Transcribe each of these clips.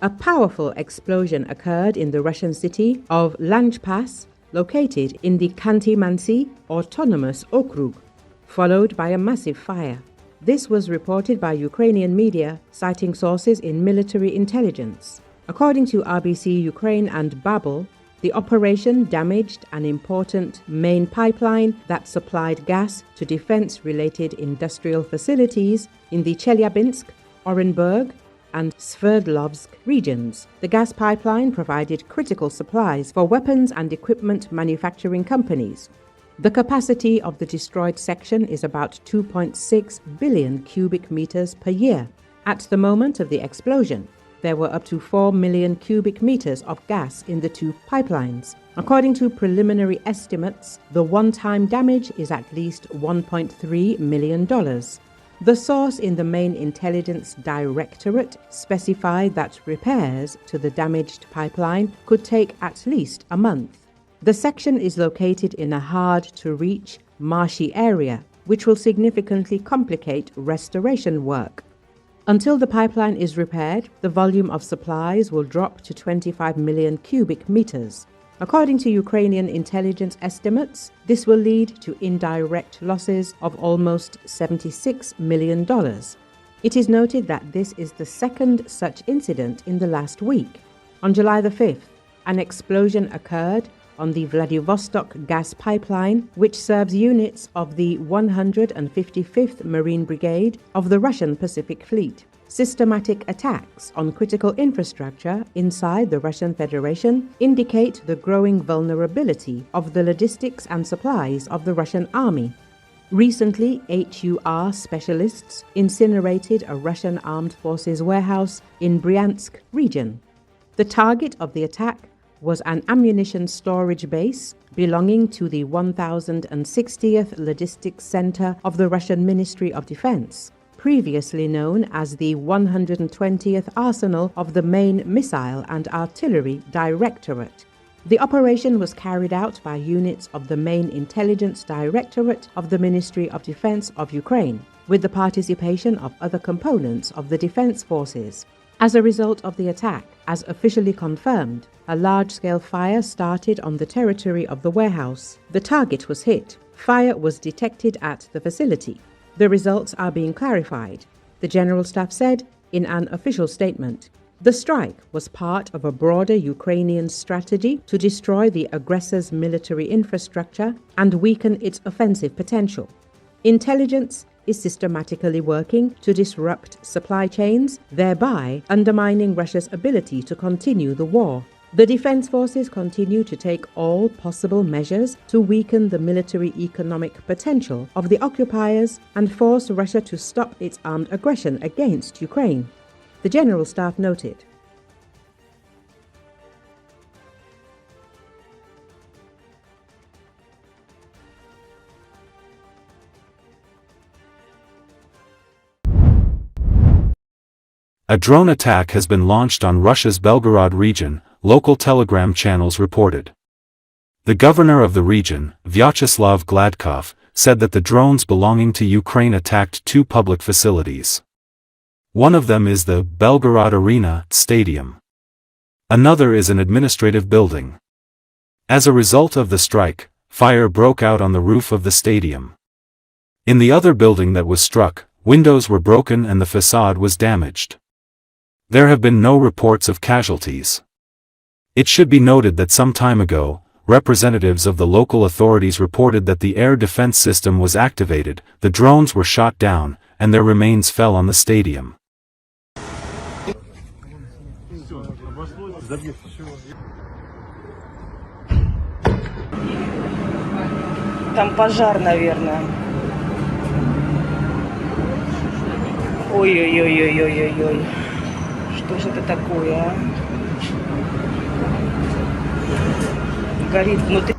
A powerful explosion occurred in the Russian city of Lanchpass, located in the Khanty-Mansi Autonomous Okrug, followed by a massive fire. This was reported by Ukrainian media, citing sources in military intelligence. According to RBC Ukraine and Babel, the operation damaged an important main pipeline that supplied gas to defense-related industrial facilities in the Chelyabinsk, Orenburg, and Sverdlovsk regions. The gas pipeline provided critical supplies for weapons and equipment manufacturing companies. The capacity of the destroyed section is about 2.6 billion cubic meters per year. At the moment of the explosion, there were up to 4 million cubic meters of gas in the two pipelines. According to preliminary estimates, the one-time damage is at least $1.3 million. The source in the Main Intelligence Directorate specified that repairs to the damaged pipeline could take at least a month. The section is located in a hard-to-reach, marshy area, which will significantly complicate restoration work. Until the pipeline is repaired, the volume of supplies will drop to 25 million cubic meters. According to Ukrainian intelligence estimates, this will lead to indirect losses of almost $76 million. It is noted that this is the second such incident in the last week. On July the 5th, an explosion occurred on the Vladivostok gas pipeline, which serves units of the 155th Marine Brigade of the Russian Pacific Fleet. Systematic attacks on critical infrastructure inside the Russian Federation indicate the growing vulnerability of the logistics and supplies of the Russian army. Recently, HUR specialists incinerated a Russian armed forces warehouse in Bryansk region. The target of the attack was an ammunition storage base belonging to the 1060th Logistics Center of the Russian Ministry of Defense, previously known as the 120th Arsenal of the Main Missile and Artillery Directorate. The operation was carried out by units of the Main Intelligence Directorate of the Ministry of Defense of Ukraine, with the participation of other components of the defense forces. As a result of the attack, as officially confirmed, a large-scale fire started on the territory of the warehouse. The target was hit. Fire was detected at the facility. The results are being clarified, the General Staff said in an official statement. The strike was part of a broader Ukrainian strategy to destroy the aggressor's military infrastructure and weaken its offensive potential. Intelligence is systematically working to disrupt supply chains, thereby undermining Russia's ability to continue the war. The defense forces continue to take all possible measures to weaken the military-economic potential of the occupiers and force Russia to stop its armed aggression against Ukraine, the General Staff noted. A drone attack has been launched on Russia's Belgorod region, local telegram channels reported. The governor of the region, Vyacheslav Gladkov, said that the drones belonging to Ukraine attacked two public facilities. One of them is the Belgorod Arena Stadium. Another is an administrative building. As a result of the strike, fire broke out on the roof of the stadium. In the other building that was struck, windows were broken and the facade was damaged. There have been no reports of casualties. It should be noted that some time ago, representatives of the local authorities reported that the air defense system was activated, the drones were shot down, and their remains fell on the stadium. Там пожар, наверное. Ой-ой-ой-ой-ой-ой-ой. Что же это такое, а? Горит внутри.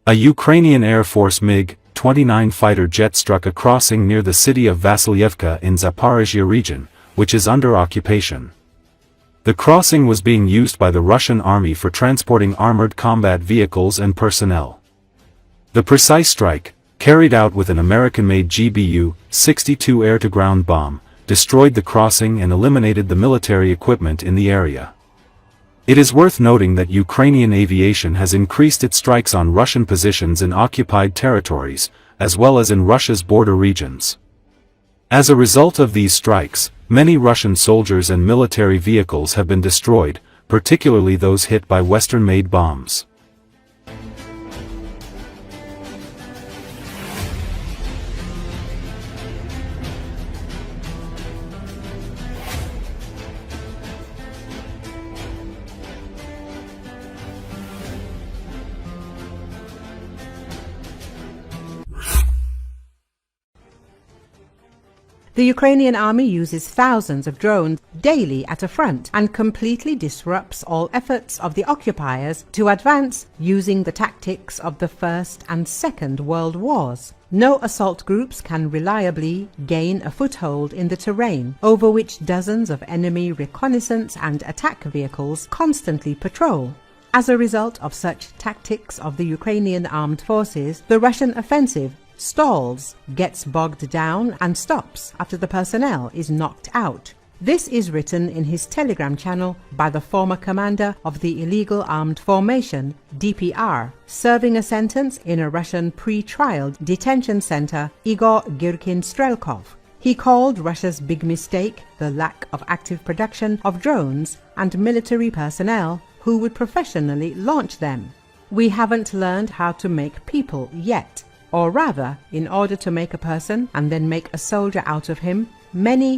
A Ukrainian Air Force MiG-29 fighter jet struck a crossing near the city of Vasilyevka in Zaporizhia region, which is under occupation. The crossing was being used by the Russian army for transporting armored combat vehicles and personnel. The precise strike, carried out with an American-made GBU-62 air-to-ground bomb, destroyed the crossing and eliminated the military equipment in the area. It is worth noting that Ukrainian aviation has increased its strikes on Russian positions in occupied territories, as well as in Russia's border regions. As a result of these strikes, many Russian soldiers and military vehicles have been destroyed, particularly those hit by Western-made bombs. The Ukrainian army uses thousands of drones daily at a front and completely disrupts all efforts of the occupiers to advance using the tactics of the First and Second World Wars. No assault groups can reliably gain a foothold in the terrain, over which dozens of enemy reconnaissance and attack vehicles constantly patrol. As a result of such tactics of the Ukrainian armed forces, the Russian offensive stalls, gets bogged down and stops after the personnel is knocked out. This is written in his Telegram channel by the former commander of the illegal armed formation, DPR, serving a sentence in a Russian pre-trial detention center, Igor Girkin-Strelkov. He called Russia's big mistake the lack of active production of drones and military personnel who would professionally launch them. We haven't learned how to make people yet. Or rather, in order to make a person and then make a soldier out of him, many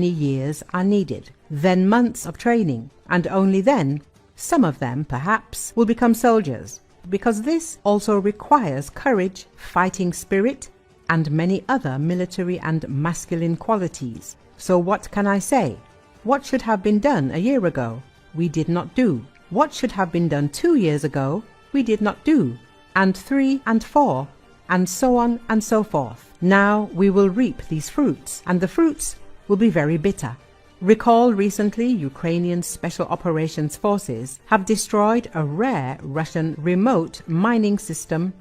years are needed. Then months of training, and only then, some of them perhaps, will become soldiers. Because this also requires courage, fighting spirit, and many other military and masculine qualities. So what can I say? What should have been done a year ago? We did not do. What should have been done 2 years ago? We did not do. And 3 and 4. And so on and so forth. Now we will reap these fruits, and the fruits will be very bitter. Recall recently Ukrainian Special Operations Forces have destroyed a rare Russian remote mining system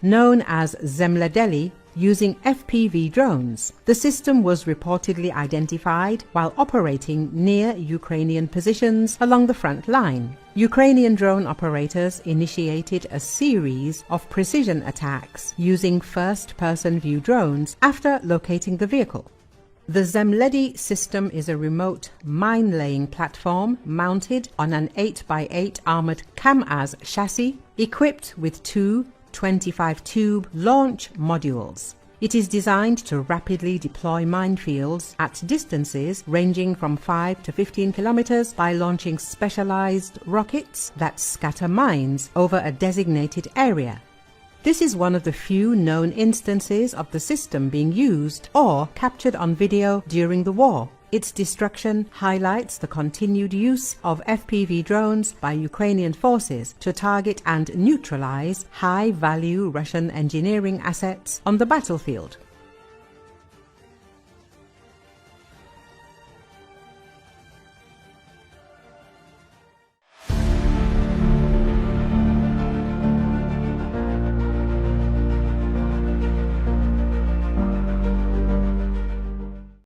known as Zemledeli using FPV drones. The system was reportedly identified while operating near Ukrainian positions along the front line. Ukrainian drone operators initiated a series of precision attacks using first-person view drones after locating the vehicle. The Zemledi system is a remote mine-laying platform mounted on an 8x8 armored KAMAZ chassis equipped with two 25-tube launch modules. It is designed to rapidly deploy minefields at distances ranging from 5 to 15 kilometers by launching specialized rockets that scatter mines over a designated area. This is one of the few known instances of the system being used or captured on video during the war. Its destruction highlights the continued use of FPV drones by Ukrainian forces to target and neutralize high-value Russian engineering assets on the battlefield.